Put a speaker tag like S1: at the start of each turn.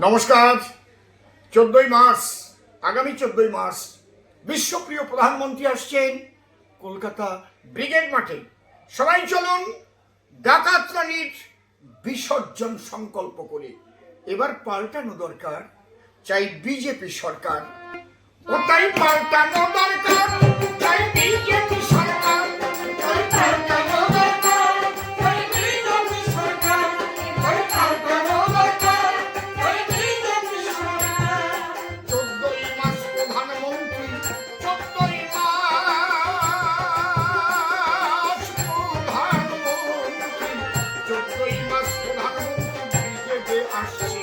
S1: নমস্কার। 14ই মার্চ, আগামী 14ই মার্চ বিশ্বপ্রিয় প্রধানমন্ত্রী আসছেন কলকাতা ব্রিগেড মাঠে। সবাই চলুন ডাকাত রানীর বিসর্জন সংকল্প করে। এবার পাল্টানো দরকার, চাই বিজেপি সরকার। ওটাই পাল্টানো দরকার, চাই বিজেপি সরকার। আসছে